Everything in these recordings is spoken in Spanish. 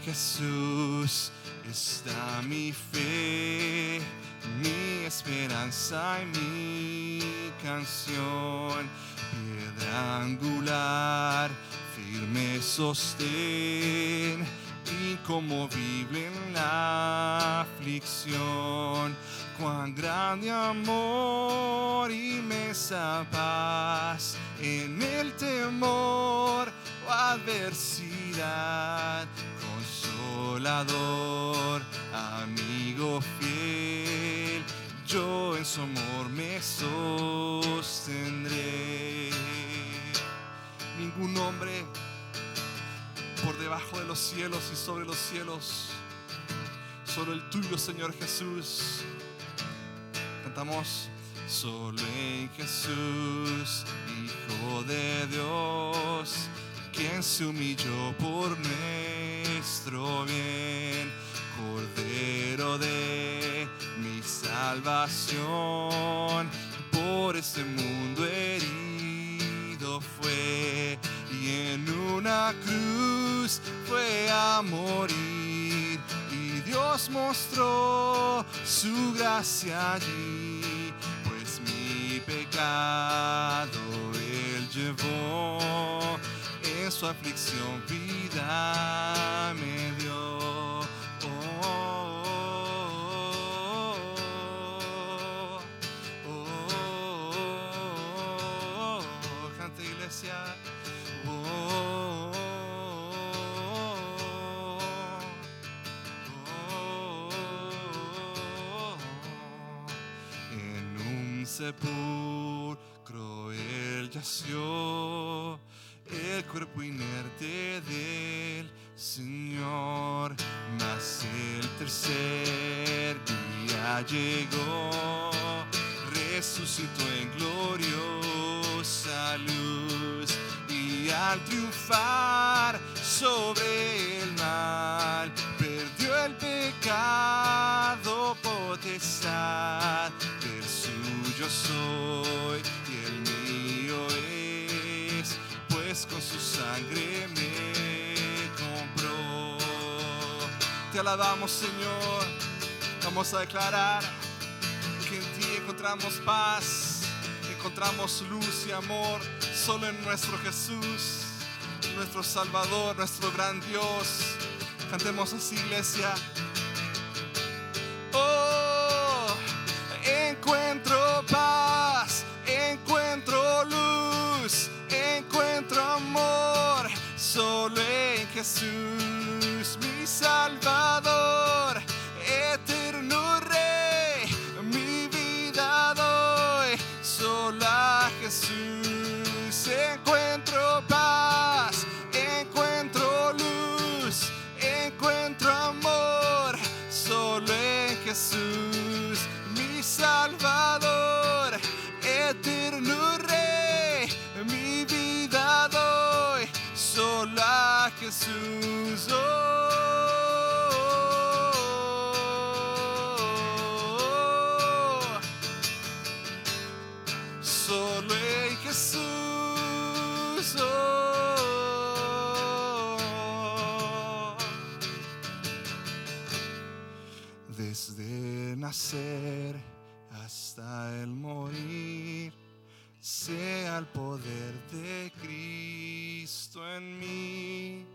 Jesús está mi fe, mi esperanza y mi canción. Piedra angular, firme sostén, inconmovible en la aflicción. Cuán grande amor, inmensa paz en el temor o adversidad. Consolador, amigo fiel, yo en su amor me sostendré. Ningún nombre por debajo de los cielos y sobre los cielos, solo el tuyo, Señor Jesús. Cantamos: solo en Jesús, Hijo de Dios, quien se humilló por nuestro bien, Cordero de mi salvación, por este mundo herido fue, y en una cruz fue a morir, y Dios mostró su gracia allí, pues mi pecado Él llevó, en su aflicción vida me dio. Canta, iglesia. En un sepulcro Él yació, el cuerpo inerte del Señor, mas el tercer día llegó, resucitó en gloriosa luz, y al triunfar sobre el mal, perdió el pecado potestad. Del suyo soy y el mío es, pues con su sangre me compró. Te alabamos, Señor. Vamos a declarar que en ti encontramos paz, encontramos luz y amor solo en nuestro Jesús, nuestro Salvador, nuestro gran Dios. Cantemos así, iglesia. Oh, encuentro paz, encuentro luz, encuentro amor solo en Jesús, mi Salvador, eterno Rey, mi vida doy solo a Jesús. Encuentro paz, encuentro luz, encuentro amor solo en Jesús, mi Salvador, eterno Rey, mi vida doy solo a Jesús. Solo en Jesús. Desde nacer hasta el morir, sea el poder de Cristo en mí,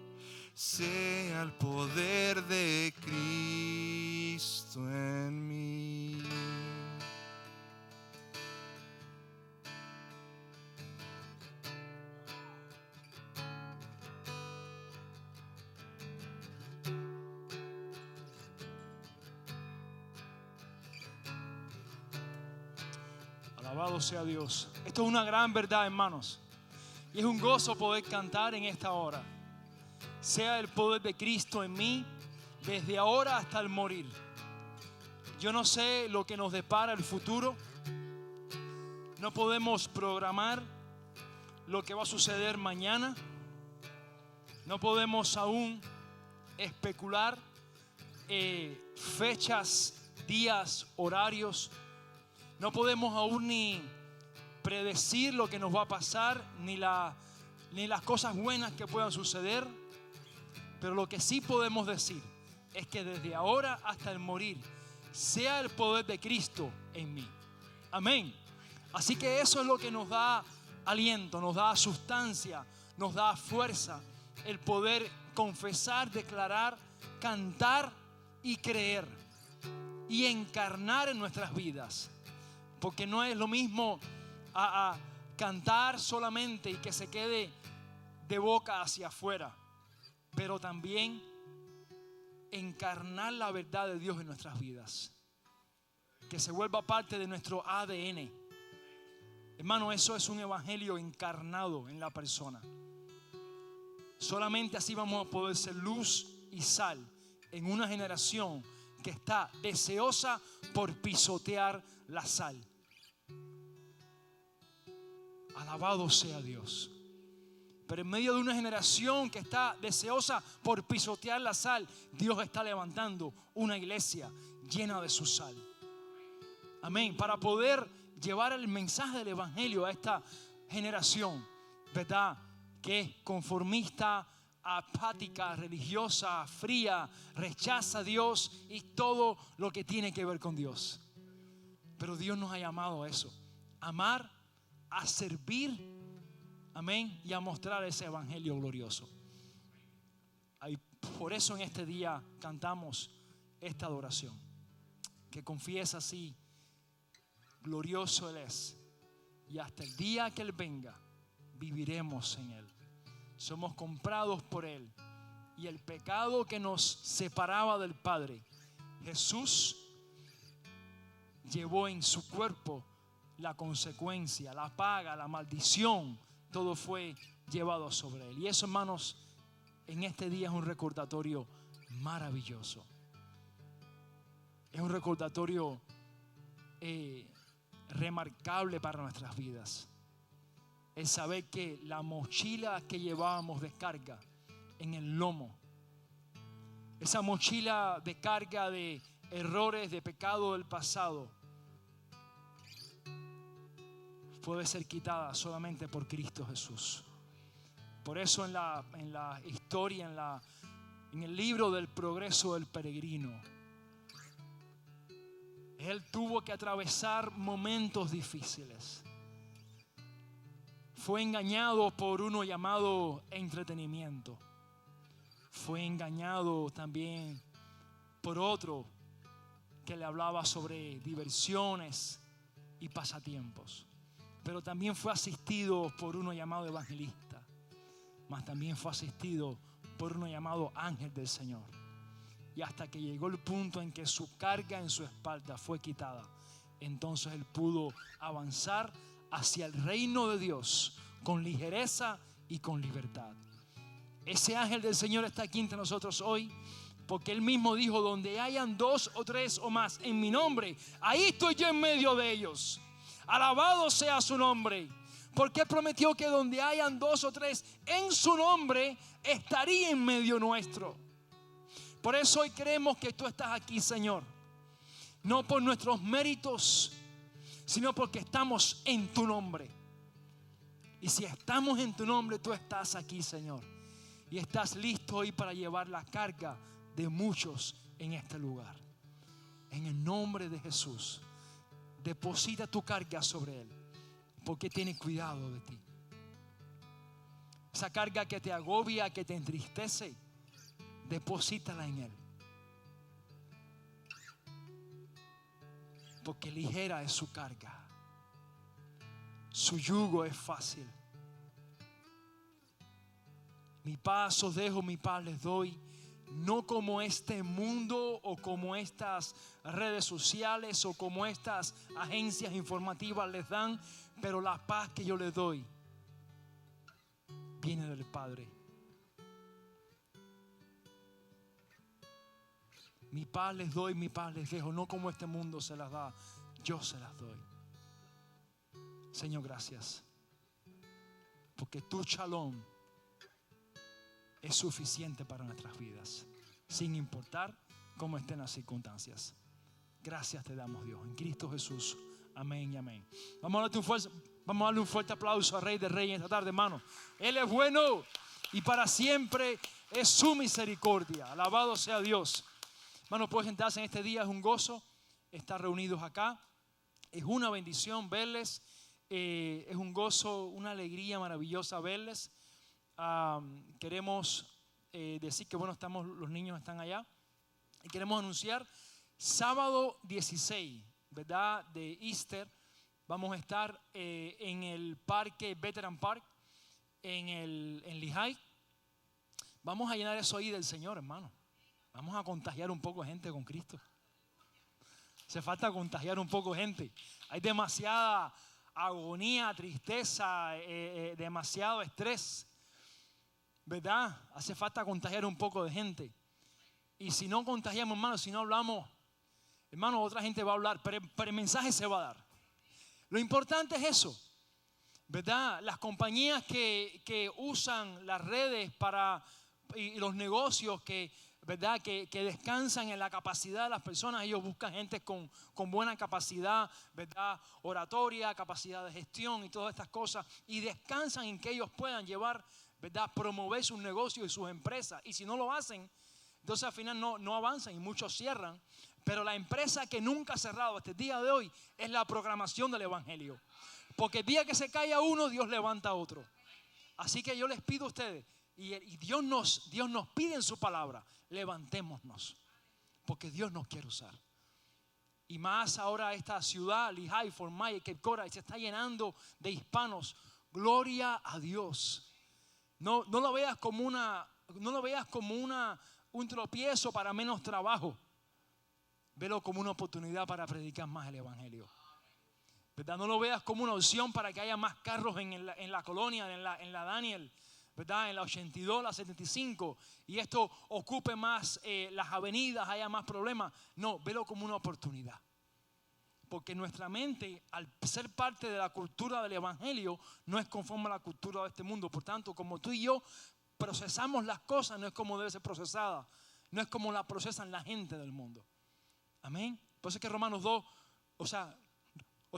sea el poder de Cristo en mí. Alabado sea Dios. Esto es una gran verdad, hermanos. Y es un gozo poder cantar en esta hora. Sea el poder de Cristo en mí, desde ahora hasta el morir. Yo no sé lo que nos depara el futuro. No podemos programar lo que va a suceder mañana. No podemos aún especular fechas, días, horarios. No podemos aún ni predecir lo que nos va a pasar, ni las cosas buenas que puedan suceder. Pero lo que sí podemos decir es que desde ahora hasta el morir sea el poder de Cristo en mí. Amén. Así que eso es lo que nos da aliento, nos da sustancia, nos da fuerza, el poder confesar, declarar, cantar y creer y encarnar en nuestras vidas. Porque no es lo mismo a cantar solamente y que se quede de boca hacia afuera, pero también encarnar la verdad de Dios en nuestras vidas, que se vuelva parte de nuestro ADN. Hermano, eso es un evangelio encarnado en la persona. Solamente así vamos a poder ser luz y sal en una generación que está deseosa por pisotear la sal. Alabado sea Dios. Pero en medio de una generación que está deseosa por pisotear la sal, Dios está levantando una iglesia llena de su sal. Amén. Para poder llevar el mensaje del evangelio a esta generación, ¿verdad?, que es conformista, apática, religiosa, fría, rechaza a Dios y todo lo que tiene que ver con Dios. Pero Dios nos ha llamado a eso: amar, a servir, amén, y a mostrar ese evangelio glorioso. Por eso en este día cantamos esta adoración, que confiesa así: glorioso Él es, y hasta el día que Él venga viviremos en Él. Somos comprados por Él, y el pecado que nos separaba del Padre, Jesús llevó en su cuerpo la consecuencia, la paga, la maldición. Todo fue llevado sobre Él. Y eso, hermanos, en este día es un recordatorio maravilloso. Es un recordatorio remarcable para nuestras vidas. El saber que la mochila que llevábamos de carga en el lomo, esa mochila de carga de errores, de pecado del pasado, puede ser quitada solamente por Cristo Jesús. Por eso en la historia, en el libro del progreso del peregrino, Él tuvo que atravesar momentos difíciles. Fue engañado por uno llamado entretenimiento. Fue engañado también por otro que le hablaba sobre diversiones y pasatiempos. Pero también fue asistido por uno llamado evangelista. Mas también fue asistido por uno llamado ángel del Señor. Y hasta que llegó el punto en que su carga en su espalda fue quitada, entonces Él pudo avanzar hacia el reino de Dios con ligereza y con libertad. Ese ángel del Señor está aquí entre nosotros hoy, porque Él mismo dijo: donde hayan 2 o 3 o más en mi nombre, ahí estoy yo en medio de ellos. Alabado sea su nombre, porque Él prometió que donde hayan 2 o 3 en su nombre, estaría en medio nuestro. Por eso hoy creemos que tú estás aquí, Señor, no por nuestros méritos, sino porque estamos en tu nombre. Y si estamos en tu nombre, tú estás aquí, Señor, y estás listo hoy para llevar la carga de muchos en este lugar. En el nombre de Jesús, deposita tu carga sobre Él, porque tiene cuidado de ti. Esa carga que te agobia, que te entristece, deposítala en Él, porque ligera es su carga, su yugo es fácil. Mi paz os dejo, mi paz les doy, no como este mundo o como estas redes sociales o como estas agencias informativas les dan, pero la paz que yo les doy viene del Padre. Mi paz les doy, mi paz les dejo, no como este mundo se las da, yo se las doy. Señor, gracias, porque tu shalom es suficiente para nuestras vidas, sin importar cómo estén las circunstancias. Gracias te damos, Dios, en Cristo Jesús. Amén y amén. Vamos a darle un fuerte aplauso al Rey de Reyes esta tarde, hermano. Él es bueno y para siempre Es su misericordia. Alabado sea Dios. Hermano, pueden sentarse en este día. Es un gozo estar reunidos acá. Es una bendición verles. Es un gozo, una alegría maravillosa verles. Queremos decir que bueno, los niños están allá. Y queremos anunciar sábado 16, ¿verdad? De Easter. Vamos a estar en el parque Veteran Park, en Lehigh. Vamos a llenar eso ahí del Señor, hermano. Vamos a contagiar un poco de gente con Cristo. Hace falta contagiar un poco de gente. Hay demasiada agonía, tristeza, demasiado estrés, ¿verdad? Hace falta contagiar un poco de gente. Y si no contagiamos, hermano, si no hablamos, hermano, otra gente va a hablar, pero el mensaje se va a dar. Lo importante es eso, ¿verdad? Las compañías que usan las redes y los negocios ¿verdad? Que descansan en la capacidad de las personas. Ellos buscan gente con buena capacidad, ¿verdad? Oratoria, capacidad de gestión y todas estas cosas. Y descansan en que ellos puedan llevar, ¿verdad? Promover sus negocios y sus empresas. Y si no lo hacen, entonces al final no avanzan y muchos cierran. Pero la empresa que nunca ha cerrado hasta el día de hoy es la proclamación del Evangelio. Porque el día que se calla uno, Dios levanta a otro. Así que yo les pido a ustedes, y Dios nos pide en su palabra, levantémonos. Porque Dios nos quiere usar. Y más ahora esta ciudad, Lehigh, Fort Myers, Cape Coral, se está llenando de hispanos. Gloria a Dios. No lo veas como un tropiezo para menos trabajo. Velo como una oportunidad para predicar más el Evangelio. ¿Verdad? No lo veas como una opción para que haya más carros en la colonia, en la Daniel, ¿verdad? En la 82, la 75. Y esto ocupe más las avenidas, haya más problemas. No, velo como una oportunidad. Porque nuestra mente, al ser parte de la cultura del Evangelio, no es conforme a la cultura de este mundo. Por tanto, como tú y yo procesamos las cosas, no es como debe ser procesada. No es como la procesan la gente del mundo. Amén. Por eso es que Romanos 2,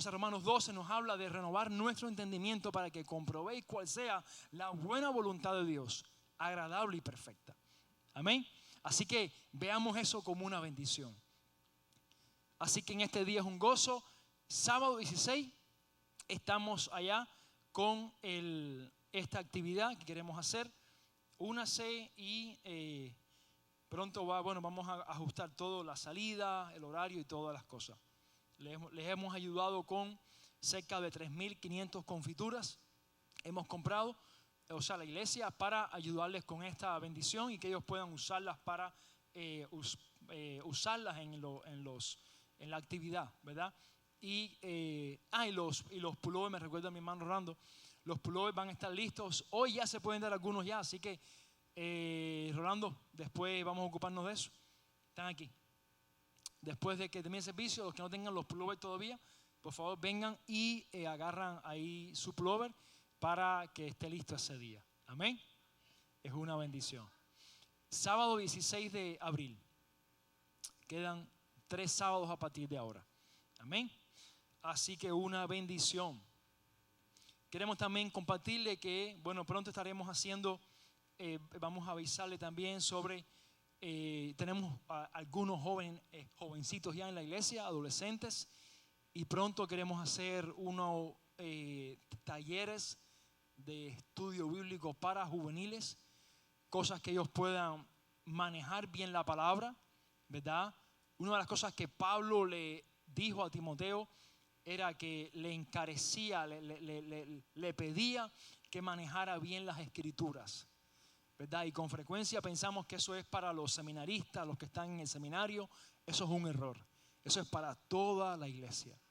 Romanos 12 nos habla de renovar nuestro entendimiento para que comprobéis cuál sea la buena voluntad de Dios, agradable y perfecta. Amén. Así que veamos eso como una bendición. Así que en este día es un gozo. Sábado 16 estamos allá con esta actividad que queremos hacer. Únase y pronto vamos a ajustar todo, la salida, el horario y todas las cosas. Les hemos ayudado con cerca de 3.500 confituras. Hemos comprado, la iglesia, para ayudarles con esta bendición y que ellos puedan usarlas para usarlas en la actividad, ¿verdad? Y los pullovers, me recuerda a mi hermano Orlando, los pullovers van a estar listos. Hoy ya se pueden dar algunos ya, así que Rolando, después vamos a ocuparnos de eso. Están aquí. Después de que termine el servicio, los que no tengan los pullovers todavía, por favor vengan y agarran ahí su pullover para que esté listo ese día. Amén. Es una bendición. Sábado 16 de abril. Quedan 3 sábados a partir de ahora. Amén. Así que una bendición. Queremos también compartirle que, pronto estaremos haciendo, vamos a avisarle también sobre, tenemos algunos jovencitos ya en la iglesia, adolescentes, y pronto queremos hacer unos talleres de estudio bíblico para juveniles, cosas que ellos puedan manejar bien la palabra, ¿verdad? Una de las cosas que Pablo le dijo a Timoteo era que le encarecía, le pedía que manejara bien las escrituras, ¿verdad? Y con frecuencia pensamos que eso es para los seminaristas, los que están en el seminario. Eso es un error. Eso es para toda la iglesia,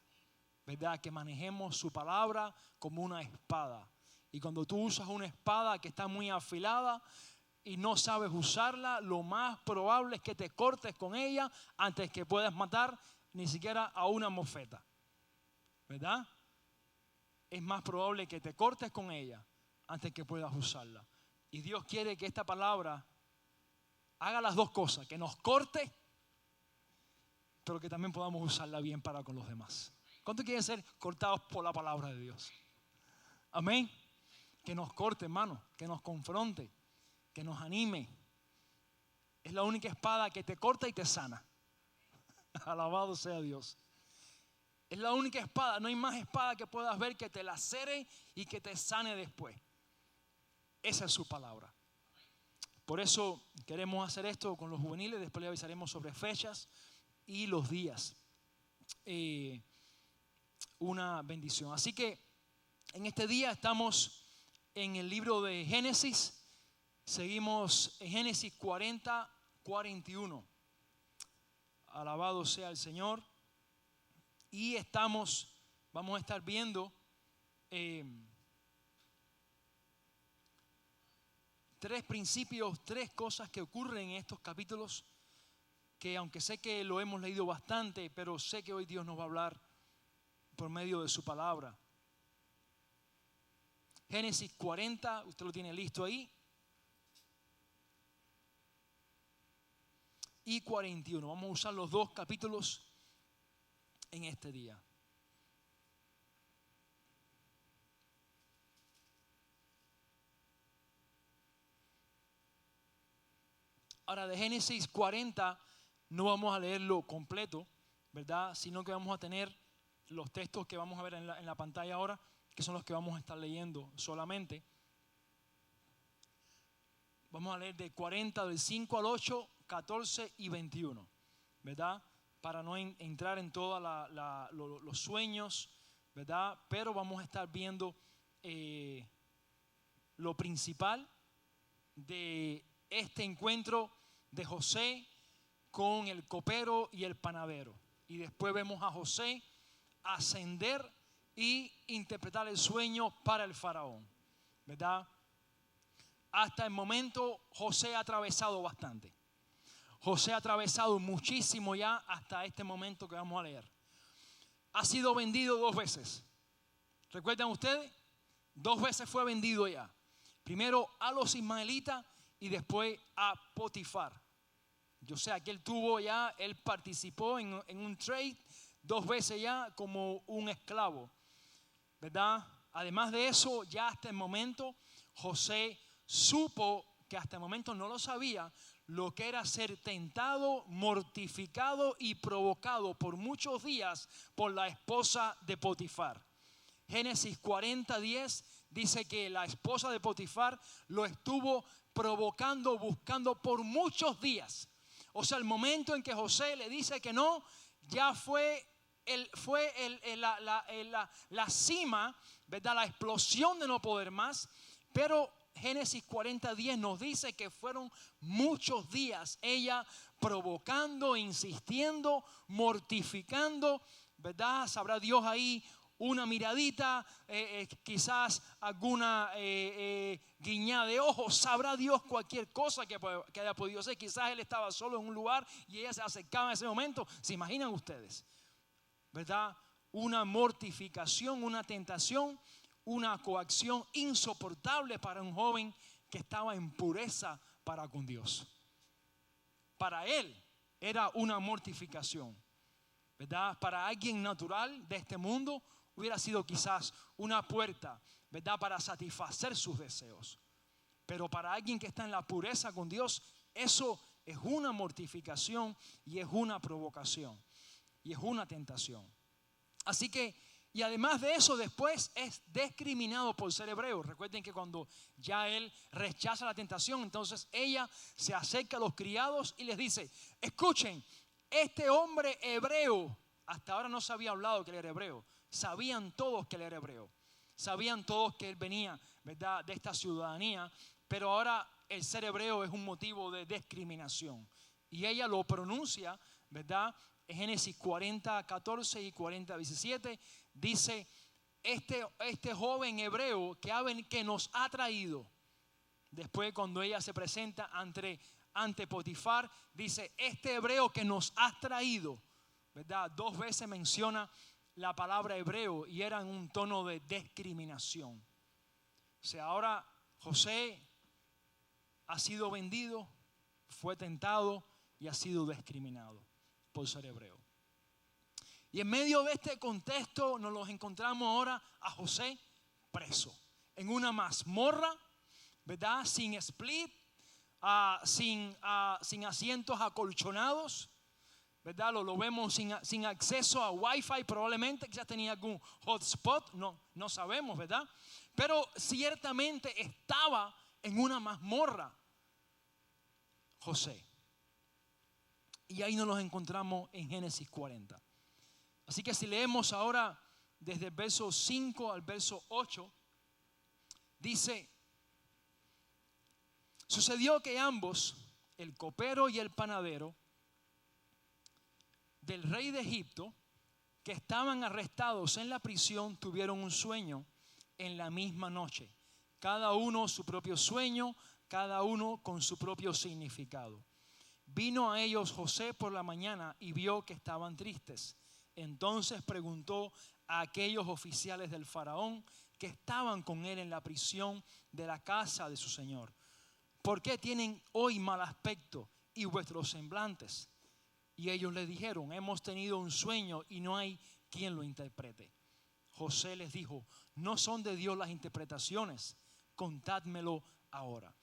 ¿verdad? Que manejemos su palabra como una espada. Y cuando tú usas una espada que está muy afilada y no sabes usarla, lo más probable es que te cortes con ella antes que puedas matar ni siquiera a una mofeta, ¿verdad? Es más probable que te cortes con ella antes que puedas usarla. Y Dios quiere que esta palabra haga las dos cosas, que nos corte, pero que también podamos usarla bien para con los demás. ¿Cuántos quieren ser cortados por la palabra de Dios? Amén. Que nos corte, hermano, que nos confronte, que nos anime, Es la única espada que te corta y te sana. Alabado sea Dios. Es la única espada. No hay más espada que puedas ver que te lacere y que te sane después. Esa es su palabra. Por eso queremos hacer esto con los juveniles. Después le avisaremos sobre fechas y los días. Una bendición. Así que en este día estamos en el libro de Génesis. Seguimos en Génesis 40, 41. Alabado sea el Señor. Y vamos a estar viendo tres principios, tres cosas que ocurren en estos capítulos, que aunque sé que lo hemos leído bastante, pero sé que hoy Dios nos va a hablar por medio de su palabra. Génesis 40, usted lo tiene listo ahí. Y 41. Vamos a usar los dos capítulos en este día. Ahora, de Génesis 40 no vamos a leerlo completo, ¿verdad? Sino que vamos a tener los textos que vamos a ver en la pantalla ahora, que son los que vamos a estar leyendo solamente. Vamos a leer de 40, del 5 al 8, 14 y 21, ¿verdad? Para no entrar en todos los sueños, ¿verdad? Pero vamos a estar viendo lo principal de este encuentro de José con el copero y el panadero. Y después vemos a José ascender y interpretar el sueño para el faraón, ¿verdad? Hasta el momento José ha atravesado bastante. José ha atravesado muchísimo ya hasta este momento que vamos a leer. Ha sido vendido 2 veces. ¿Recuerdan ustedes? 2 veces fue vendido ya. Primero a los ismaelitas y después a Potifar. Yo sé que él participó en un trade 2 veces ya como un esclavo, ¿verdad? Además de eso, ya hasta el momento José supo, que hasta el momento no lo sabía, lo que era ser tentado, mortificado y provocado por muchos días por la esposa de Potifar. Génesis 40:10 dice que la esposa de Potifar lo estuvo provocando, buscando por muchos días. O sea, el momento en que José le dice que no, ya fue la cima, ¿verdad? La explosión de no poder más. Pero Génesis 40:10 nos dice que fueron muchos días ella provocando, insistiendo, mortificando, ¿verdad? Sabrá Dios ahí una miradita, quizás alguna guiñada de ojos, sabrá Dios cualquier cosa que haya podido ser. Quizás él estaba solo en un lugar y ella se acercaba en ese momento. ¿Se imaginan ustedes? ¿Verdad? Una mortificación, una tentación, una coacción insoportable para un joven que estaba en pureza para con Dios. Para él era una mortificación, ¿verdad? Para alguien natural de este mundo hubiera sido quizás una puerta, ¿verdad? Para satisfacer sus deseos. Pero para alguien que está en la pureza con Dios, eso es una mortificación y es una provocación y es una tentación. Así que, y además de eso, después es discriminado por ser hebreo. Recuerden que cuando ya él rechaza la tentación, entonces ella se acerca a los criados y les dice: escuchen, este hombre hebreo, hasta ahora no se había hablado que él era hebreo. Sabían todos que él era hebreo. Sabían todos que él venía, ¿verdad?, de esta ciudadanía. Pero ahora el ser hebreo es un motivo de discriminación. Y ella lo pronuncia, ¿verdad? En Génesis 40, 14 y 40, 17 dice: este joven hebreo que nos ha traído. Después, cuando ella se presenta ante Potifar, dice: este hebreo que nos has traído, ¿verdad? 2 veces menciona la palabra hebreo y era en un tono de discriminación. O sea, ahora José ha sido vendido, fue tentado y ha sido discriminado por ser hebreo. Y en medio de este contexto nos los encontramos ahora a José preso en una mazmorra, ¿verdad? Sin split, sin asientos acolchonados, ¿verdad? Lo vemos sin acceso a Wi-Fi, probablemente quizás tenía algún hotspot, no sabemos, ¿verdad? Pero ciertamente estaba en una mazmorra José. Y ahí nos los encontramos en Génesis 40. Así que si leemos ahora desde el verso 5 al verso 8, dice: sucedió que ambos, el copero y el panadero del rey de Egipto, que estaban arrestados en la prisión, tuvieron un sueño en la misma noche. Cada uno su propio sueño, cada uno con su propio significado. Vino a ellos José por la mañana y vio que estaban tristes. Entonces preguntó a aquellos oficiales del faraón que estaban con él en la prisión de la casa de su señor: ¿por qué tienen hoy mal aspecto y vuestros semblantes? Y ellos le dijeron: hemos tenido un sueño y no hay quien lo interprete. José les dijo: no son de Dios las interpretaciones, contádmelo ahora.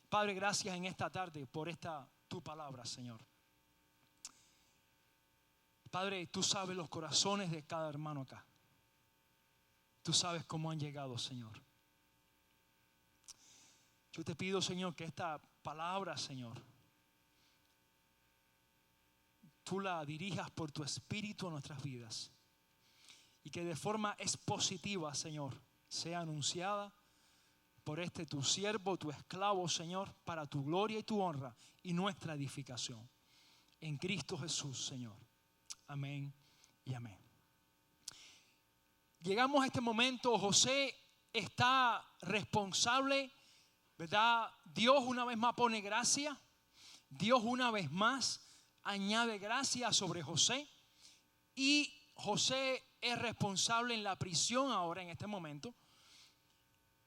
Padre, gracias en esta tarde por esta tu palabra, Señor. Padre, tú sabes los corazones de cada hermano acá. Tú sabes cómo han llegado, Señor. Yo te pido, Señor, que esta palabra, Señor, tú la dirijas por tu Espíritu a nuestras vidas. Y que de forma expositiva, Señor, sea anunciada por este tu siervo, tu esclavo, Señor, para tu gloria y tu honra y nuestra edificación. En Cristo Jesús, Señor. Amén y amén. Llegamos a este momento. José está responsable, ¿verdad? Dios una vez más pone gracia. Dios una vez más añade gracia sobre José. Y José es responsable en la prisión ahora en este momento.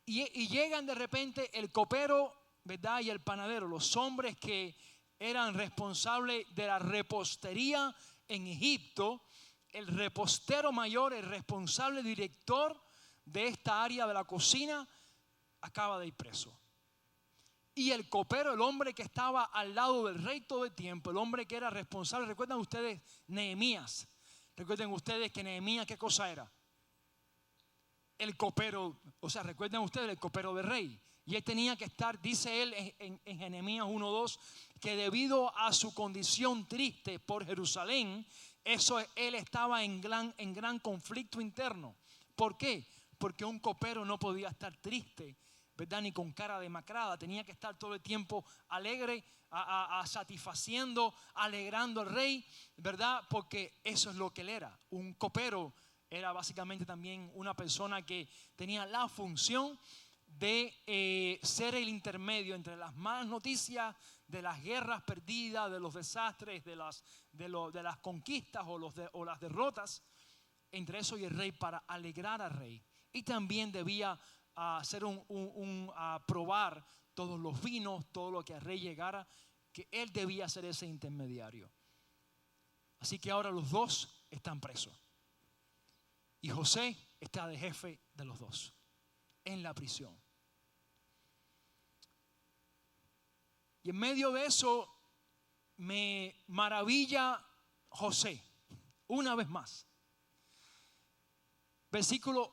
Y llegan de repente el copero, ¿verdad? Y el panadero, los hombres que eran responsables de la repostería en Egipto. El repostero mayor, el responsable director de esta área de la cocina, acaba de ir preso. Y el copero, el hombre que estaba al lado del rey todo el tiempo, el hombre que era responsable, ¿recuerdan ustedes Nehemías? Recuerden ustedes que Nehemías, ¿qué cosa era? El copero, o sea, recuerden ustedes el copero del rey. Y él tenía que estar, dice él en Jeremías 1:2, que debido a su condición triste por Jerusalén, él estaba en gran conflicto interno. ¿Por qué? Porque un copero no podía estar triste, ¿verdad? Ni con cara demacrada. Tenía que estar todo el tiempo alegre, satisfaciendo, alegrando al rey, ¿verdad? Porque eso es lo que él era. Un copero era básicamente también una persona que tenía la función de ser el intermedio entre las malas noticias, de las guerras perdidas, de los desastres, de las conquistas o las derrotas, entre eso y el rey, para alegrar al rey. Y también debía hacer probar todos los vinos, todo lo que al rey llegara, que él debía ser ese intermediario. Así que ahora los dos están presos. Y José está de jefe de los dos en la prisión. Y en medio de eso me maravilla José, una vez más. Versículo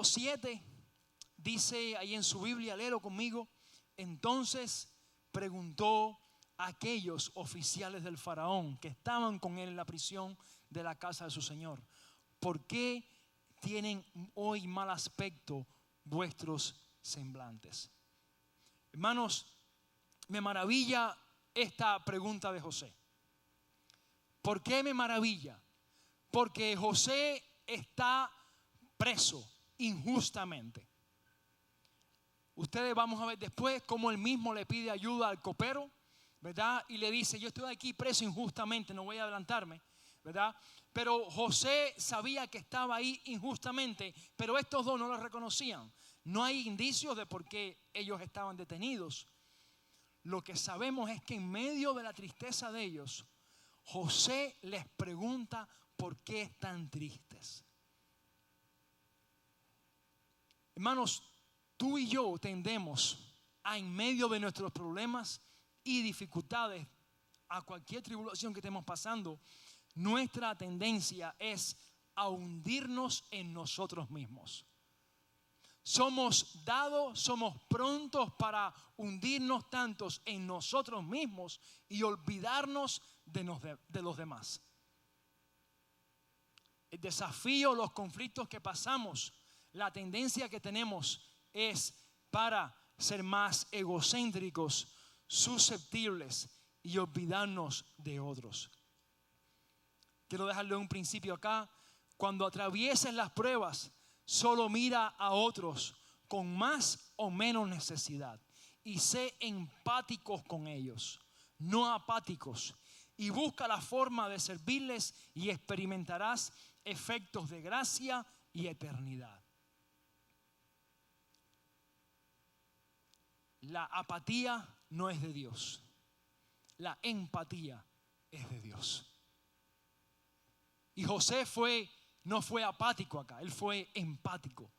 7 dice ahí en su Biblia, léelo conmigo. Entonces preguntó a aquellos oficiales del faraón que estaban con él en la prisión de la casa de su señor: ¿por qué tienen hoy mal aspecto vuestros semblantes? Hermanos, me maravilla esta pregunta de José. ¿Por qué me maravilla? Porque José está preso injustamente. Ustedes vamos a ver después cómo él mismo le pide ayuda al copero, ¿verdad? Y le dice: yo estoy aquí preso injustamente, no voy a adelantarme, ¿verdad? Pero José sabía que estaba ahí injustamente, pero estos dos no lo reconocían. No hay indicios de por qué ellos estaban detenidos. Lo que sabemos es que en medio de la tristeza de ellos, José les pregunta por qué están tristes. Hermanos, tú y yo tendemos en medio de nuestros problemas y dificultades, a cualquier tribulación que estemos pasando, nuestra tendencia es a hundirnos en nosotros mismos. Somos prontos para hundirnos tantos en nosotros mismos y olvidarnos de los demás. El desafío, los conflictos que pasamos, la tendencia que tenemos es para ser más egocéntricos, susceptibles y olvidarnos de otros. Quiero dejarle un principio acá. Cuando atravieses las pruebas, solo mira a otros con más o menos necesidad y sé empáticos con ellos, no apáticos, y busca la forma de servirles y experimentarás efectos de gracia y eternidad. La apatía no es de Dios. La empatía es de Dios. Y José no fue apático acá, él fue empático.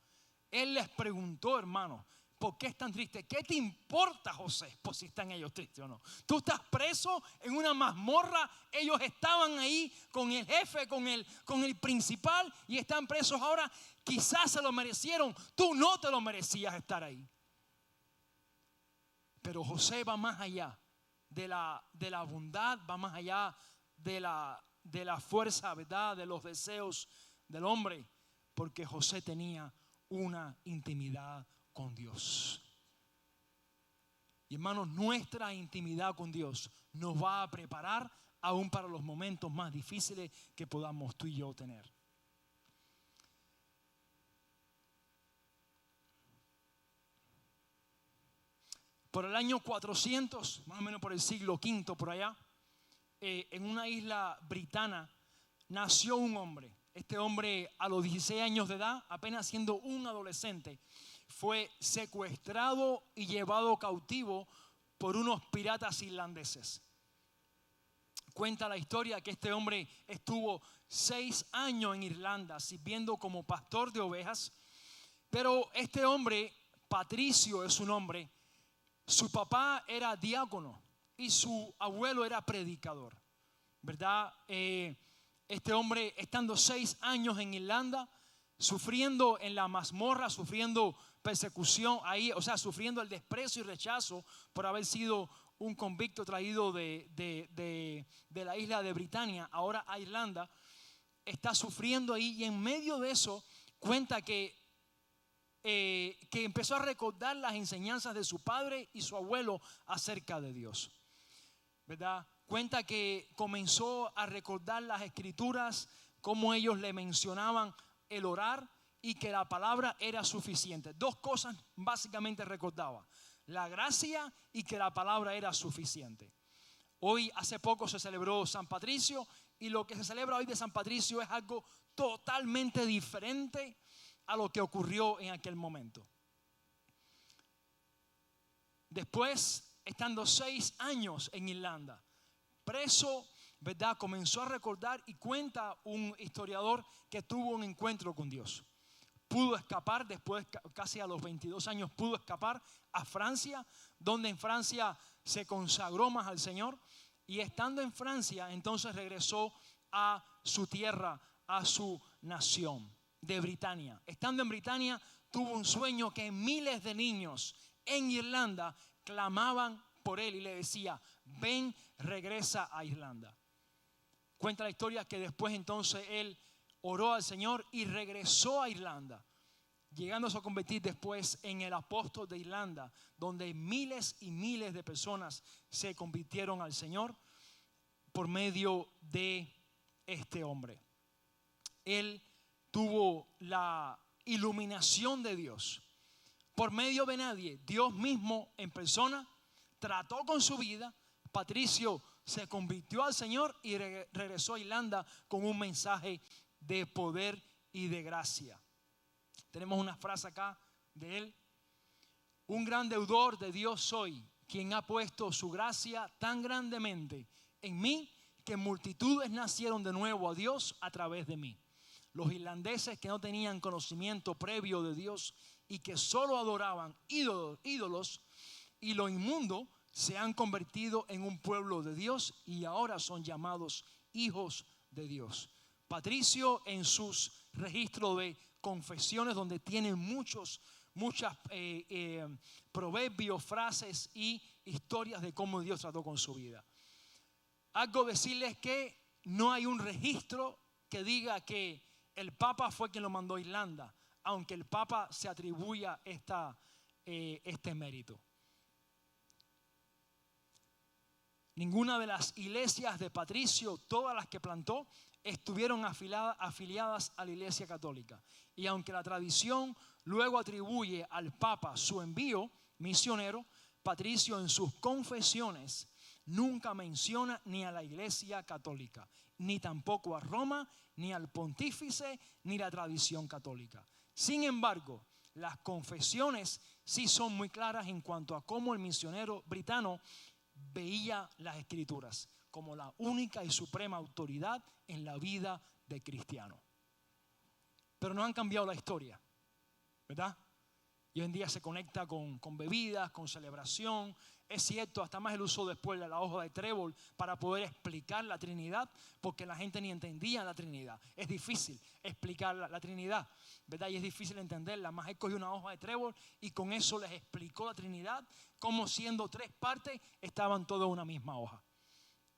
Él les preguntó, hermano, ¿por qué están tristes? ¿Qué te importa, José, por si están ellos tristes o no? Tú estás preso en una mazmorra, ellos estaban ahí con el jefe, con el principal y están presos ahora. Quizás se lo merecieron, tú no te lo merecías estar ahí. Pero José va más allá de la bondad, va más allá de la fuerza, ¿verdad?, de los deseos del hombre, porque José tenía una intimidad con Dios. Y hermanos, nuestra intimidad con Dios nos va a preparar aún para los momentos más difíciles que podamos tú y yo tener. Por el año 400, más o menos por el siglo V, por allá, en una isla britana, nació un hombre. Este hombre, a los 16 años de edad, apenas siendo un adolescente, fue secuestrado y llevado cautivo por unos piratas irlandeses. Cuenta la historia que este hombre estuvo 6 años en Irlanda sirviendo como pastor de ovejas. Pero este hombre, Patricio es su nombre, su papá era diácono y su abuelo era predicador, ¿verdad? Este hombre, estando 6 años en Irlanda, sufriendo en la mazmorra, sufriendo persecución ahí, o sea, sufriendo el desprecio y rechazo por haber sido un convicto traído de la isla de Britania, ahora a Irlanda, está sufriendo ahí y en medio de eso cuenta que empezó a recordar las enseñanzas de su padre y su abuelo acerca de Dios, ¿verdad? Cuenta que comenzó a recordar las escrituras, cómo ellos le mencionaban el orar y que la palabra era suficiente. 2 cosas básicamente recordaba: la gracia y que la palabra era suficiente. Hoy, hace poco se celebró San Patricio y lo que se celebra hoy de San Patricio es algo totalmente diferente a lo que ocurrió en aquel momento. Después, estando 6 años en Irlanda, preso, ¿verdad?, comenzó a recordar y cuenta un historiador que tuvo un encuentro con Dios. Pudo escapar después, casi a los 22 años, pudo escapar a Francia, donde en Francia se consagró más al Señor. Y estando en Francia, entonces regresó a su tierra, a su nación de Britania. Estando en Britania, tuvo un sueño que miles de niños en Irlanda clamaban por él y le decía: ven, regresa a Irlanda. Cuenta la historia que después entonces él oró al Señor y regresó a Irlanda, llegándose a convertir después en el apóstol de Irlanda, donde miles y miles de personas se convirtieron al Señor por medio de este hombre. Él tuvo la iluminación de Dios. Por medio de nadie, Dios mismo en persona trató con su vida. Patricio se convirtió al Señor y regresó a Irlanda con un mensaje de poder y de gracia. Tenemos una frase acá de él: un gran deudor de Dios soy, quien ha puesto su gracia tan grandemente en mí que multitudes nacieron de nuevo a Dios a través de mí. Los irlandeses que no tenían conocimiento previo de Dios y que solo adoraban ídolos, y lo inmundo se han convertido en un pueblo de Dios y ahora son llamados hijos de Dios. Patricio, en sus registros de confesiones, donde tiene muchas proverbios, frases y historias de cómo Dios trató con su vida. Algo decirles que no hay un registro que diga que el Papa fue quien lo mandó a Irlanda, aunque el Papa se atribuya este mérito. Ninguna de las iglesias de Patricio, todas las que plantó, estuvieron afiliadas a la Iglesia Católica. Y aunque la tradición luego atribuye al Papa su envío misionero, Patricio en sus confesiones nunca menciona ni a la Iglesia Católica, ni tampoco a Roma, ni al pontífice, ni la tradición católica. Sin embargo, las confesiones sí son muy claras en cuanto a cómo el misionero británico veía las Escrituras como la única y suprema autoridad en la vida del cristiano. Pero no han cambiado la historia, ¿verdad? Y hoy en día se conecta con bebidas, con celebración. Es cierto, hasta más el uso después de la hoja de trébol para poder explicar la Trinidad, porque la gente ni entendía la Trinidad. Es difícil explicar la Trinidad, ¿verdad? Y es difícil entenderla. Más él cogió una hoja de trébol y con eso les explicó la Trinidad, como siendo 3 partes estaban todas en una misma hoja.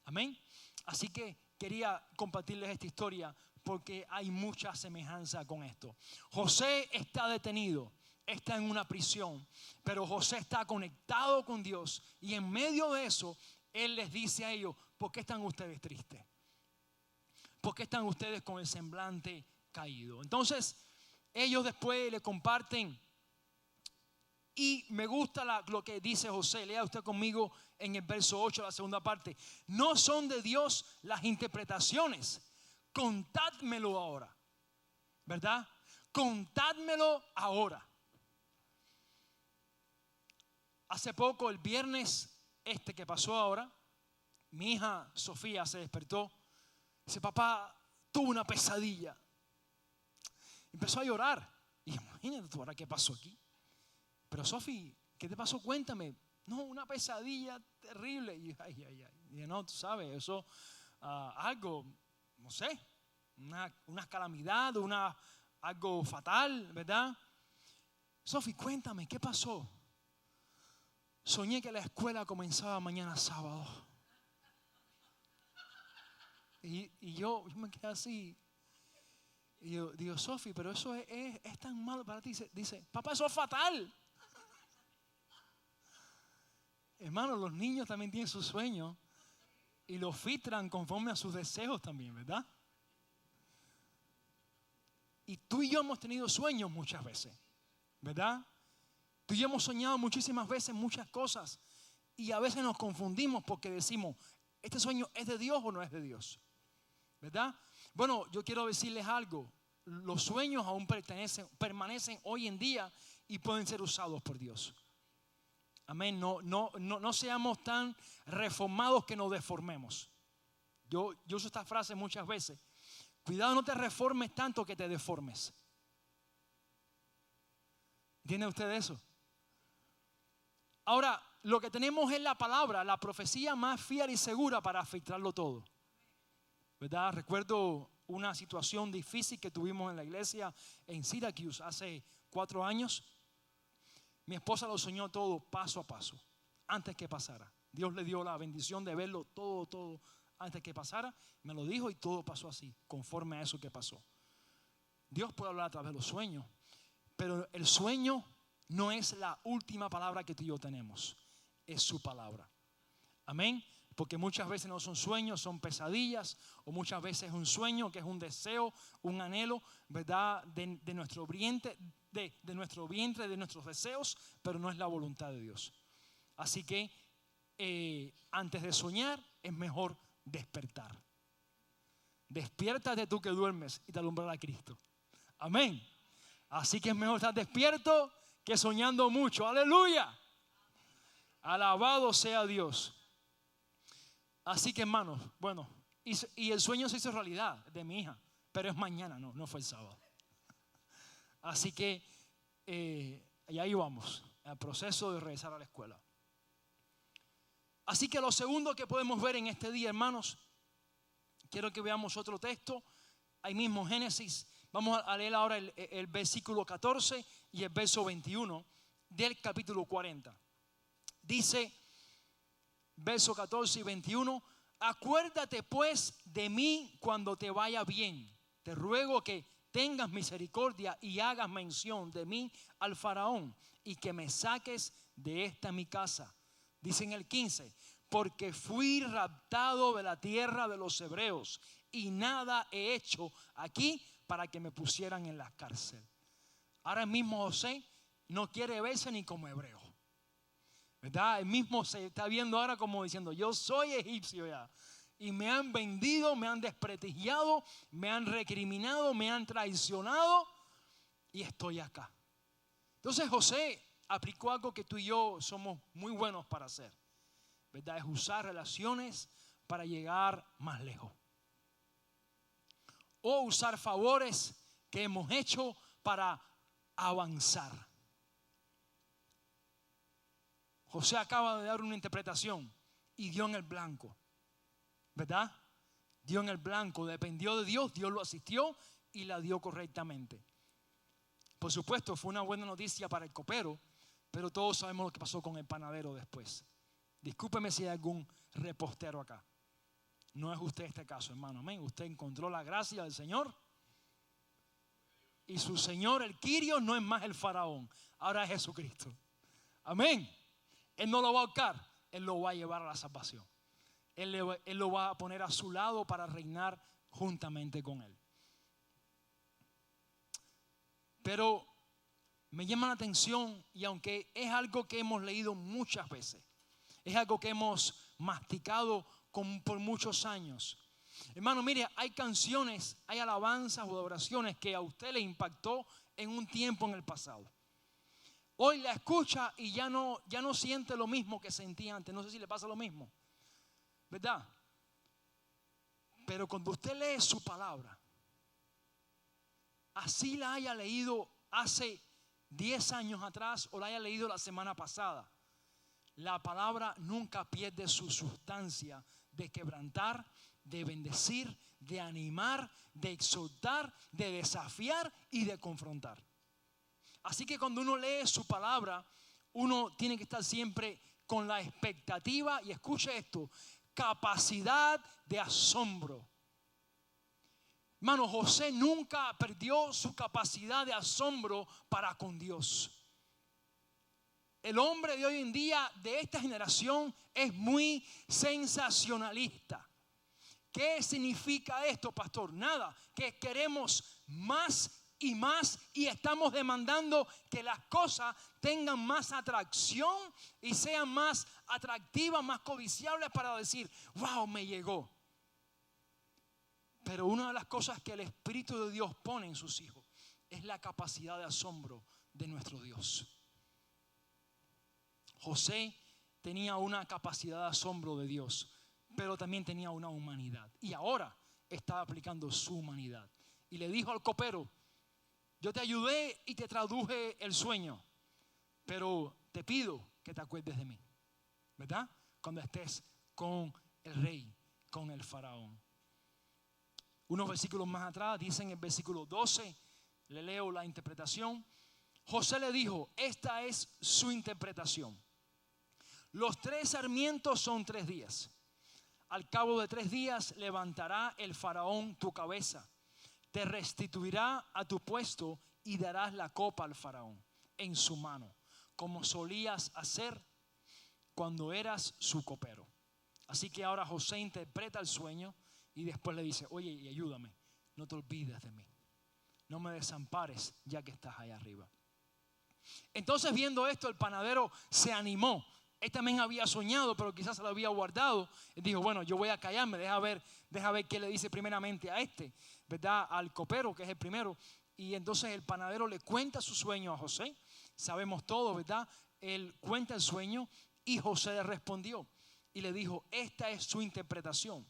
Amén. Así que quería compartirles esta historia porque hay mucha semejanza con esto. José está detenido. Está en una prisión, pero José está conectado con Dios y en medio de eso, él les dice a ellos, ¿por qué están ustedes tristes? ¿Por qué están ustedes con el semblante caído? Entonces, ellos después le comparten y me gusta lo que dice José. Lea usted conmigo en el verso 8, la segunda parte. No son de Dios las interpretaciones, contádmelo ahora, ¿verdad? Contádmelo ahora. Hace poco, el viernes que pasó ahora, mi hija Sofía se despertó. Dice, papá, tuve una pesadilla. Empezó a llorar. Y imagínate tú ahora qué pasó aquí. Pero Sofía, ¿qué te pasó? Cuéntame. No, una pesadilla terrible. Y dije, no, tú sabes, eso algo, no sé, una calamidad, algo fatal, ¿verdad? Sofía, cuéntame, ¿qué pasó? Soñé que la escuela comenzaba mañana sábado. Y yo me quedé así. Y yo digo, Sofi, pero eso es tan malo para ti. Dice, papá, eso es fatal. Hermano, los niños también tienen sus sueños. Y los filtran conforme a sus deseos también, ¿verdad? Y tú y yo hemos tenido sueños muchas veces, ¿verdad? Tú y yo hemos soñado muchísimas veces muchas cosas y a veces nos confundimos porque decimos, ¿este sueño es de Dios o no es de Dios? ¿Verdad? Bueno, yo quiero decirles algo. Los sueños aún permanecen hoy en día y pueden ser usados por Dios. Amén. No seamos tan reformados que nos deformemos. Yo uso esta frase muchas veces. Cuidado, no te reformes tanto que te deformes. ¿Entiende usted eso? Ahora, lo que tenemos es la palabra, la profecía más fiel y segura para filtrarlo todo. ¿Verdad? Recuerdo una situación difícil que tuvimos en la iglesia en Syracuse hace 4 años. Mi esposa lo soñó todo paso a paso, antes que pasara. Dios le dio la bendición de verlo todo antes que pasara. Me lo dijo y todo pasó así, conforme a eso que pasó. Dios puede hablar a través de los sueños, pero el sueño no es la última palabra que tú y yo tenemos, es su palabra. Amén. Porque muchas veces no son sueños, son pesadillas, o muchas veces es un sueño que es un deseo, un anhelo, ¿verdad? De nuestro vientre, de nuestros deseos, pero no es la voluntad de Dios. Así que antes de soñar es mejor despertar. Despiértate tú que duermes y te alumbrará Cristo. Amén. Así que es mejor estar despierto que soñando mucho. Aleluya. Alabado sea Dios. Así que hermanos, bueno, y el sueño se hizo realidad de mi hija, pero es mañana, no fue el sábado. Así que y ahí vamos, al proceso de regresar a la escuela. Así que lo segundo que podemos ver en este día, hermanos, quiero que veamos otro texto, ahí mismo Génesis. Vamos a leer ahora el versículo 14 y el verso 21 del capítulo 40. Dice, verso 14 y 21, acuérdate pues de mí cuando te vaya bien. Te ruego que tengas misericordia y hagas mención de mí al faraón y que me saques de esta mi casa. Dice en el 15, porque fui raptado de la tierra de los hebreos y nada he hecho aquí para que me pusieran en la cárcel. Ahora mismo José no quiere verse ni como hebreo, ¿verdad? Él mismo se está viendo ahora como diciendo, yo soy egipcio ya. Y me han vendido, me han desprestigiado, me han recriminado, me han traicionado y estoy acá. Entonces José aplicó algo que tú y yo somos muy buenos para hacer, ¿verdad? Es usar relaciones para llegar más lejos. O usar favores que hemos hecho para avanzar. José acaba de dar una interpretación y dio en el blanco, ¿verdad? Dio en el blanco, dependió de Dios, Dios lo asistió y la dio correctamente. Por supuesto, fue una buena noticia para el copero, pero todos sabemos lo que pasó con el panadero después. Discúlpeme si hay algún repostero acá. No es usted este caso, hermano, amén. Usted encontró la gracia del Señor y su Señor, el Quirios, no es más el faraón, ahora es Jesucristo. Amén. Él no lo va a ahorcar, Él lo va a llevar a la salvación. Él lo va a poner a su lado para reinar juntamente con Él. Pero me llama la atención, y aunque es algo que hemos leído muchas veces, es algo que hemos masticado por muchos años. Hermano, mire, hay canciones, hay alabanzas o oraciones que a usted le impactó en un tiempo en el pasado. Hoy la escucha y ya no siente lo mismo que sentía antes. No sé si le pasa lo mismo, ¿verdad? Pero cuando usted lee su palabra, así la haya leído hace 10 años atrás o la haya leído la semana pasada, la palabra nunca pierde su sustancia de quebrantar, de bendecir, de animar, de exhortar, de desafiar y de confrontar. Así que cuando uno lee su palabra, uno tiene que estar siempre con la expectativa, y escuche esto, capacidad de asombro. Hermano, José nunca perdió su capacidad de asombro para con Dios. El hombre de hoy en día, de esta generación, es muy sensacionalista. ¿Qué significa esto, pastor? Nada, que queremos más y más y estamos demandando que las cosas tengan más atracción y sean más atractivas, más codiciables para decir, wow, me llegó. Pero una de las cosas que el Espíritu de Dios pone en sus hijos es la capacidad de asombro de nuestro Dios. José tenía una capacidad de asombro de Dios, pero también tenía una humanidad. Y ahora estaba aplicando su humanidad. Y le dijo al copero, yo te ayudé y te traduje el sueño, pero te pido que te acuerdes de mí, ¿verdad? Cuando estés con el rey, con el faraón. Unos versículos más atrás, dice en el versículo 12, le leo la interpretación. José le dijo, esta es su interpretación. Los 3 sarmientos son 3 días. Al cabo de 3 días levantará el faraón tu cabeza, te restituirá a tu puesto y darás la copa al faraón en su mano, como solías hacer cuando eras su copero. Así que ahora José interpreta el sueño y después le dice, oye, y ayúdame, no te olvides de mí, no me desampares ya que estás allá arriba. Entonces, viendo esto, el panadero se animó. Él también había soñado, pero quizás se lo había guardado. Él dijo, bueno, yo voy a callarme, deja ver qué le dice primeramente a este, ¿verdad? Al copero, que es el primero. Y entonces el panadero le cuenta su sueño a José. Sabemos todo, ¿verdad? Él cuenta el sueño y José le respondió y le dijo, esta es su interpretación.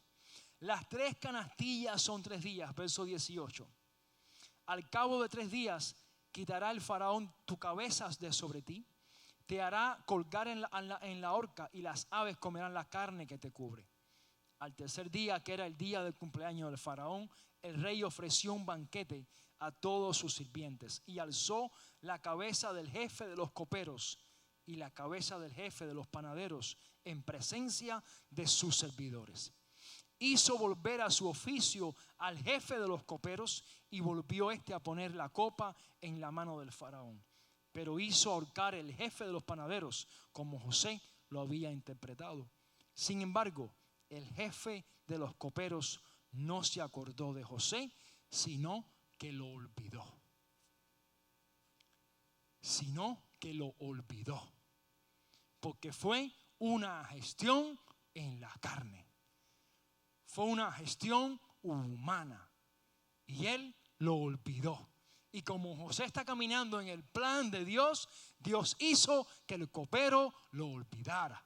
Las 3 canastillas son 3 días, verso 18. Al cabo de 3 días quitará el faraón tu cabeza de sobre ti, te hará colgar en la horca y las aves comerán la carne que te cubre. Al tercer día, que era el día del cumpleaños del faraón, el rey ofreció un banquete a todos sus sirvientes y alzó la cabeza del jefe de los coperos y la cabeza del jefe de los panaderos en presencia de sus servidores. Hizo volver a su oficio al jefe de los coperos y volvió a poner la copa en la mano del faraón. Pero hizo ahorcar el jefe de los panaderos como José lo había interpretado. Sin embargo, el jefe de los coperos no se acordó de José, sino que lo olvidó. Porque fue una gestión en la carne. Fue una gestión humana. Y él lo olvidó. Y como José está caminando en el plan de Dios, Dios hizo que el copero lo olvidara.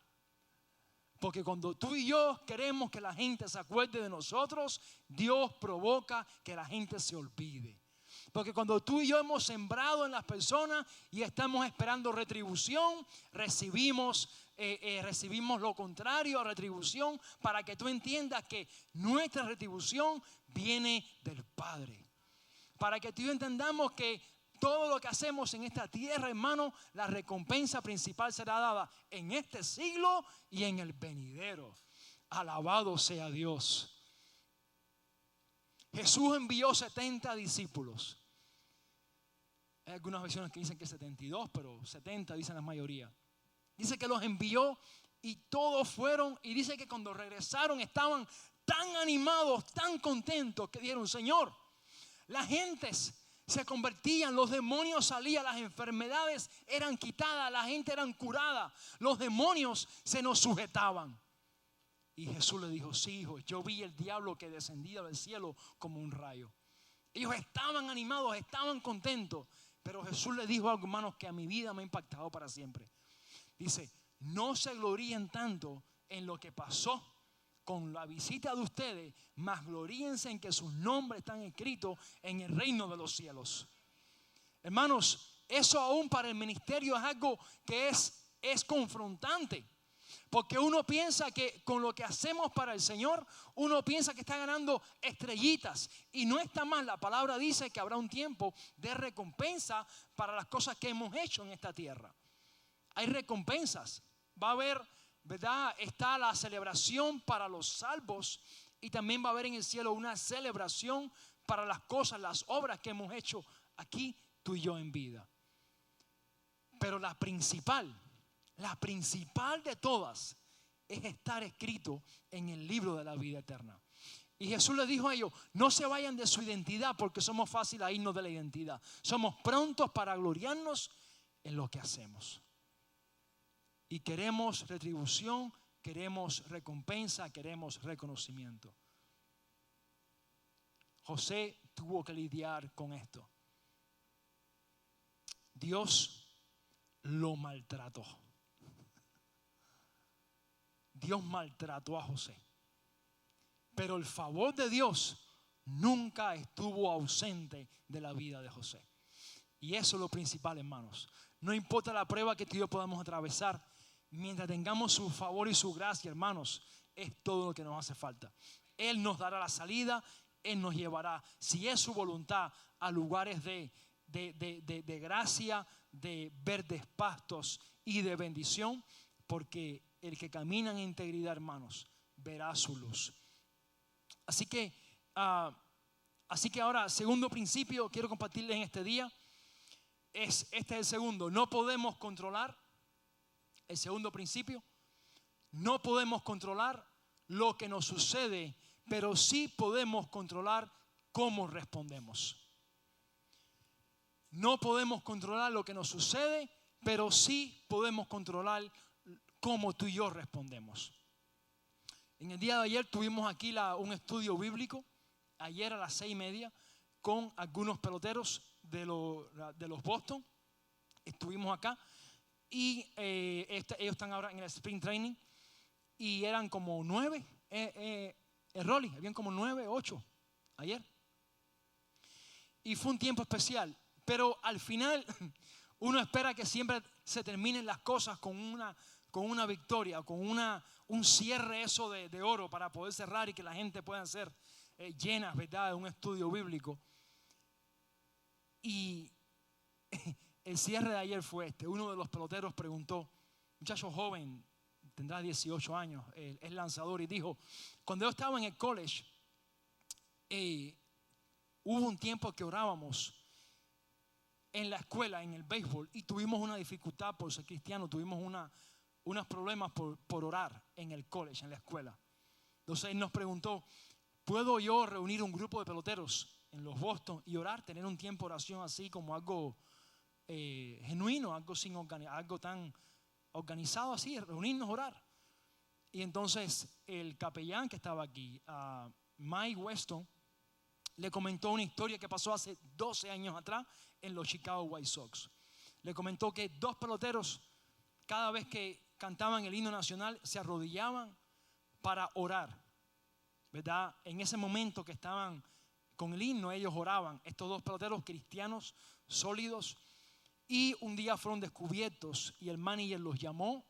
Porque cuando tú y yo queremos que la gente se acuerde de nosotros, Dios provoca que la gente se olvide. Porque cuando tú y yo hemos sembrado en las personas y estamos esperando retribución, recibimos lo contrario a retribución, para que tú entiendas que nuestra retribución viene del Padre. Para que tú y yo entendamos que todo lo que hacemos en esta tierra, hermano, la recompensa principal será dada en este siglo y en el venidero. Alabado sea Dios. Jesús envió 70 discípulos. Hay algunas versiones que dicen que 72, pero 70 dicen la mayoría. Dice que los envió y todos fueron, y dice que cuando regresaron estaban tan animados, tan contentos, que dijeron: Señor, las gentes se convertían, los demonios salían, las enfermedades eran quitadas, la gente eran curada, los demonios se nos sujetaban. Y Jesús le dijo: sí, hijo, yo vi el diablo que descendía del cielo como un rayo. Ellos estaban animados, estaban contentos. Pero Jesús le dijo algo, hermanos, que a mi vida me ha impactado para siempre. Dice: no se gloríen tanto en lo que pasó con la visita de ustedes, mas gloríense en que sus nombres están escritos en el reino de los cielos. Hermanos, eso aún para el ministerio es algo que es confrontante. Porque uno piensa que con lo que hacemos para el Señor, uno piensa que está ganando estrellitas. Y no está mal. La palabra dice que habrá un tiempo de recompensa para las cosas que hemos hecho en esta tierra. Hay recompensas. Va a haber, ¿verdad? Está la celebración para los salvos. Y también va a haber en el cielo una celebración para las cosas, las obras que hemos hecho aquí, tú y yo, en vida. Pero la principal de todas es estar escrito en el libro de la vida eterna. Y Jesús le dijo a ellos: no se vayan de su identidad, porque somos fáciles a irnos de la identidad. Somos prontos para gloriarnos en lo que hacemos. Y queremos retribución, queremos recompensa, queremos reconocimiento. José tuvo que lidiar con esto. Dios lo maltrató. Dios maltrató a José. Pero el favor de Dios nunca estuvo ausente de la vida de José. Y eso es lo principal, hermanos. No importa la prueba que tú y yo podamos atravesar, mientras tengamos su favor y su gracia, hermanos, es todo lo que nos hace falta. Él nos dará la salida, Él nos llevará, si es su voluntad, a lugares de gracia, de verdes pastos y de bendición, porque el que camina en integridad, hermanos, verá su luz. Así que ahora, segundo principio quiero compartirles en este día. Este es el segundo. No podemos controlar. El segundo principio: no podemos controlar lo que nos sucede, pero sí podemos controlar cómo respondemos. No podemos controlar lo que nos sucede, pero sí podemos controlar cómo tú y yo respondemos. En el día de ayer tuvimos aquí un estudio bíblico, ayer a las 6:30, con algunos peloteros de los Boston. Estuvimos acá y ellos están ahora en el Spring Training y eran como 9, Rolly, habían como 9, 8 ayer. Y fue un tiempo especial, pero al final uno espera que siempre se terminen las cosas con una victoria, con un cierre eso de oro para poder cerrar y que la gente pueda ser llenas, ¿verdad?, de un estudio bíblico. Y el cierre de ayer fue este. Uno de los peloteros preguntó, muchacho joven, tendrá 18 años, es lanzador, y dijo, cuando yo estaba en el college, hubo un tiempo que orábamos en la escuela, en el béisbol, y tuvimos una dificultad por ser cristiano, tuvimos unos problemas por orar en el college, en la escuela. Entonces él nos preguntó, ¿puedo yo reunir un grupo de peloteros en los Boston y orar, tener un tiempo de oración así como algo genuino, algo tan organizado así, reunirnos, orar? Y entonces el capellán que estaba aquí, Mike Weston, le comentó una historia que pasó hace 12 años atrás en los Chicago White Sox. Le comentó que 2 peloteros, cada vez que cantaban el himno nacional, se arrodillaban para orar, ¿verdad? En ese momento que estaban con el himno, ellos oraban. Estos 2 peloteros cristianos sólidos, y un día fueron descubiertos y el manager los llamó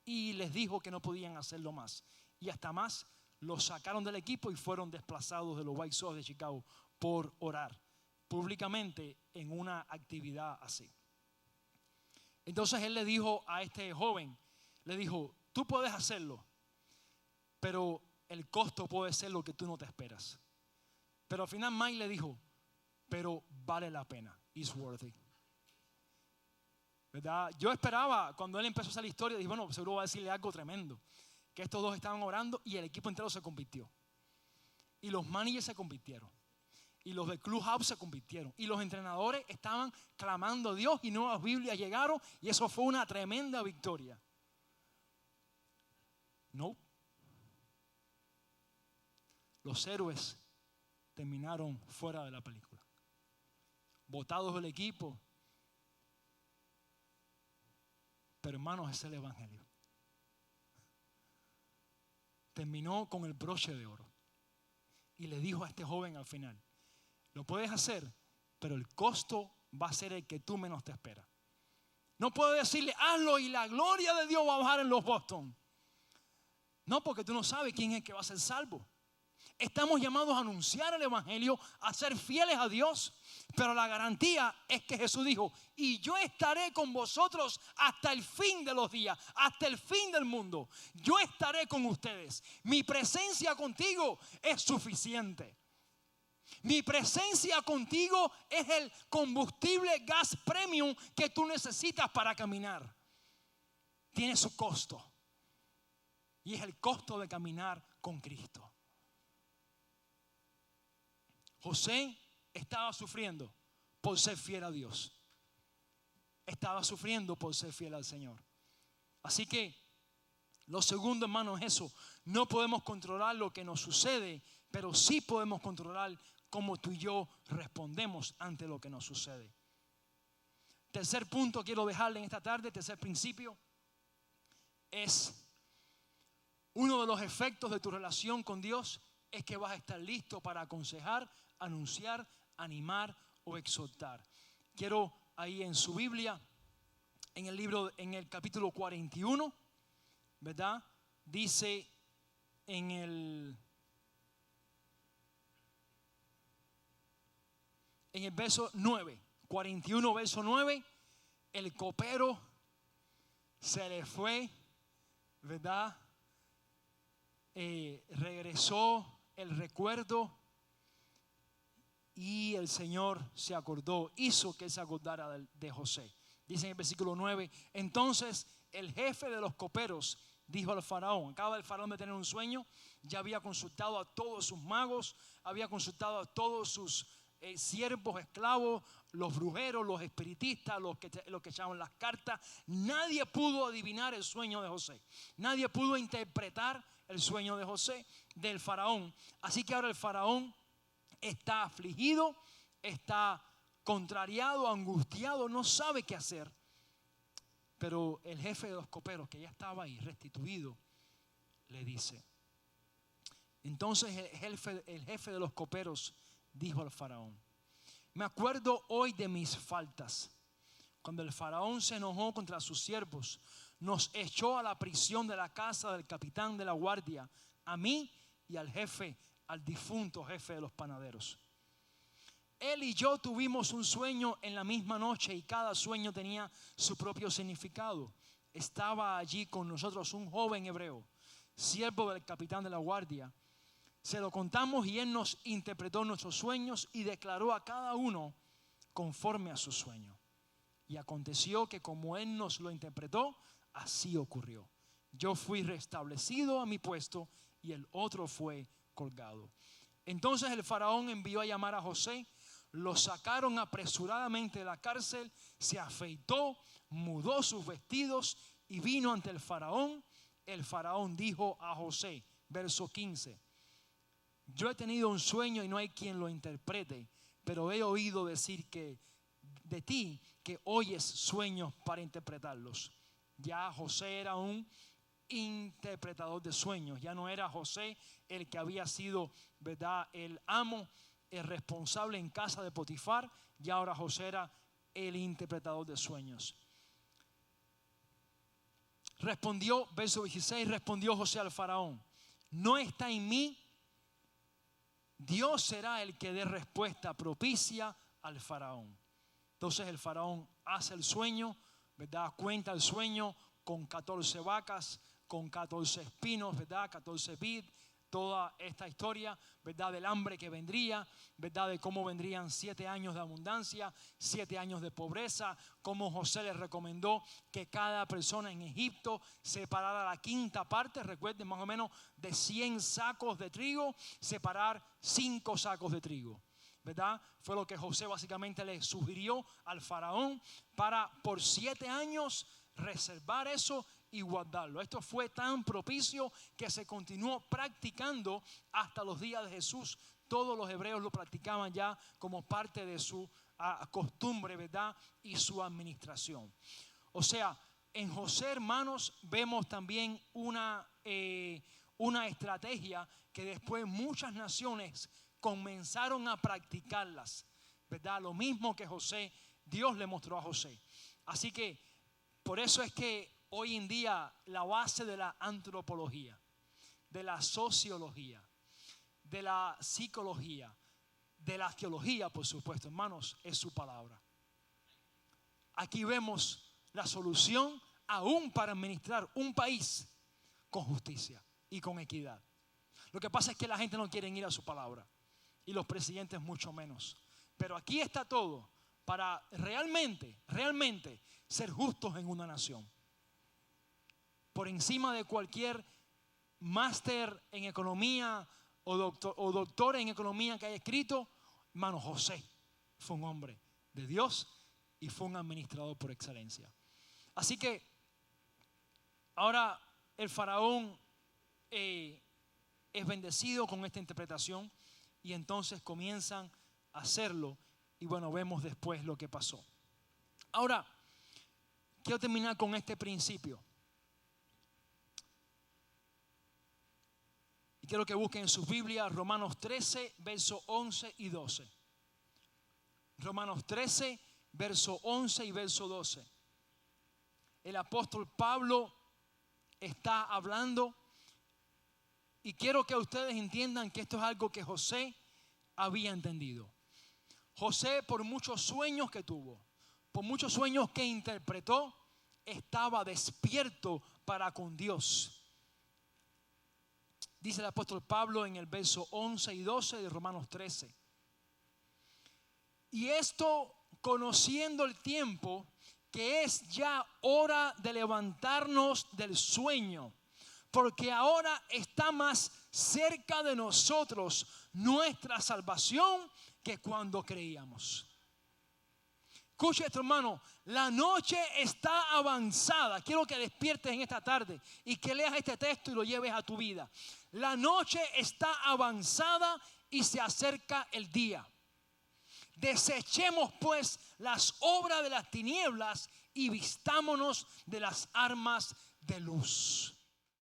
y les dijo que no podían hacerlo más. Y hasta más, los sacaron del equipo y fueron desplazados de los White Sox de Chicago por orar públicamente en una actividad así. Entonces él le dijo a este joven, le dijo, tú puedes hacerlo, pero el costo puede ser lo que tú no te esperas. Pero al final Mike le dijo, pero vale la pena, it's worth it. ¿Verdad? Yo esperaba, cuando él empezó a hacer la historia, dije, bueno, seguro va a decirle algo tremendo, que estos 2 estaban orando y el equipo entero se convirtió. Y los managers se convirtieron. Y los del clubhouse se convirtieron. Y los entrenadores estaban clamando a Dios y nuevas Biblias llegaron y eso fue una tremenda victoria. No. Los héroes terminaron fuera de la película. Botados del equipo. Pero hermanos, ese es el evangelio. Terminó con el broche de oro. Y le dijo a este joven al final, lo puedes hacer, pero el costo va a ser el que tú menos te esperas. No puedo decirle, hazlo y la gloria de Dios va a bajar en los Boston. No, porque tú no sabes quién es el que va a ser salvo. Estamos llamados a anunciar el evangelio, a ser fieles a Dios, pero la garantía es que Jesús dijo, y yo estaré con vosotros hasta el fin de los días, hasta el fin del mundo. Yo estaré con ustedes. Mi presencia contigo es suficiente. Mi presencia contigo es el combustible gas premium que tú necesitas para caminar. Tiene su costo. Y es el costo de caminar con Cristo. José estaba sufriendo por ser fiel a Dios. Estaba sufriendo por ser fiel al Señor. Así que lo segundo, hermano, es eso. No podemos controlar lo que nos sucede, pero sí podemos controlar cómo tú y yo respondemos ante lo que nos sucede. Tercer punto quiero dejarle en esta tarde, tercer principio, es uno de los efectos de tu relación con Dios es que vas a estar listo para aconsejar, anunciar, animar o exhortar. Quiero ahí en su Biblia, en el libro, en el capítulo 41, ¿verdad? Dice en el verso 9, 41 verso 9, el copero se le fue, ¿verdad? Regresó el recuerdo y el Señor se acordó, hizo que se acordara de José. Dice en el versículo 9, entonces el jefe de los coperos dijo al faraón, acaba el faraón de tener un sueño, ya había consultado a todos sus magos, había consultado a todos sus siervos, esclavos, los brujeros, los espiritistas, los que echaban las cartas. Nadie pudo adivinar el sueño de José. Nadie pudo interpretar el sueño de José, del faraón. Así que ahora el faraón está afligido, está contrariado, angustiado, no sabe qué hacer. Pero el jefe de los coperos, que ya estaba ahí restituido, le dice. Entonces el jefe de los coperos dijo al faraón, me acuerdo hoy de mis faltas, cuando el faraón se enojó contra sus siervos, nos echó a la prisión de la casa del capitán de la guardia, a mí y al jefe, al difunto jefe de los panaderos. Él y yo tuvimos un sueño en la misma noche y cada sueño tenía su propio significado. Estaba allí con nosotros un joven hebreo, siervo del capitán de la guardia. Se lo contamos y él nos interpretó nuestros sueños y declaró a cada uno conforme a su sueño. Y aconteció que como él nos lo interpretó, así ocurrió. Yo fui restablecido a mi puesto y el otro fue colgado. Entonces el faraón envió a llamar a José. Lo sacaron apresuradamente de la cárcel, se afeitó, mudó sus vestidos y vino ante el faraón. El faraón dijo a José, verso 15: yo he tenido un sueño y no hay quien lo interprete, pero he oído decir que de ti que oyes sueños para interpretarlos. Ya José era un interpretador de sueños. Ya no era José el que había sido, ¿verdad?, el amo, el responsable en casa de Potifar. Ya ahora José era el interpretador de sueños. Respondió, verso 16, respondió José al faraón: no está en mí. Dios será el que dé respuesta propicia al faraón. Entonces el faraón hace el sueño, ¿verdad? Cuenta el sueño con 14 vacas, con 14 espinos, ¿verdad? 14 vid. Toda esta historia, ¿verdad?, del hambre que vendría, ¿verdad?, de cómo vendrían 7 años de abundancia, 7 años de pobreza, cómo José les recomendó que cada persona en Egipto separara la quinta parte, recuerden, más o menos de 100 sacos de trigo, separar 5 sacos de trigo, ¿verdad? Fue lo que José básicamente le sugirió al faraón para por 7 años reservar eso y guardarlo. Esto fue tan propicio que se continuó practicando hasta los días de Jesús. Todos los hebreos lo practicaban ya como parte de su costumbre, ¿verdad?, y su administración. O sea, en José, hermanos, vemos también una estrategia que después muchas naciones comenzaron a practicarlas, ¿verdad? Lo mismo que José, Dios le mostró a José. Así que por eso es que hoy en día la base de la antropología, de la sociología, de la psicología, de la arqueología, por supuesto, hermanos, es su palabra. Aquí vemos la solución aún para administrar un país con justicia y con equidad. Lo que pasa es que la gente no quiere ir a su palabra y los presidentes mucho menos. Pero aquí está todo para realmente ser justos en una nación. Por encima de cualquier máster en economía o doctor en economía que haya escrito, hermano, José fue un hombre de Dios y fue un administrador por excelencia. Así que ahora el faraón es bendecido con esta interpretación y entonces comienzan a hacerlo y bueno, vemos después lo que pasó. Ahora, quiero terminar con este principio. Y quiero que busquen en sus Biblias Romanos 13, versos 11 y 12. Romanos 13, verso 11 y verso 12. El apóstol Pablo está hablando y quiero que ustedes entiendan que esto es algo que José había entendido. José, por muchos sueños que tuvo, por muchos sueños que interpretó, estaba despierto para con Dios. Dice el apóstol Pablo en el verso 11 y 12 de Romanos 13. Y esto conociendo el tiempo, que es ya hora de levantarnos del sueño, porque ahora está más cerca de nosotros nuestra salvación que cuando creíamos. Escuche esto, hermano, la noche está avanzada. Quiero que despiertes en esta tarde y que leas este texto y lo lleves a tu vida. La noche está avanzada y se acerca el día. Desechemos pues las obras de las tinieblas y vistámonos de las armas de luz.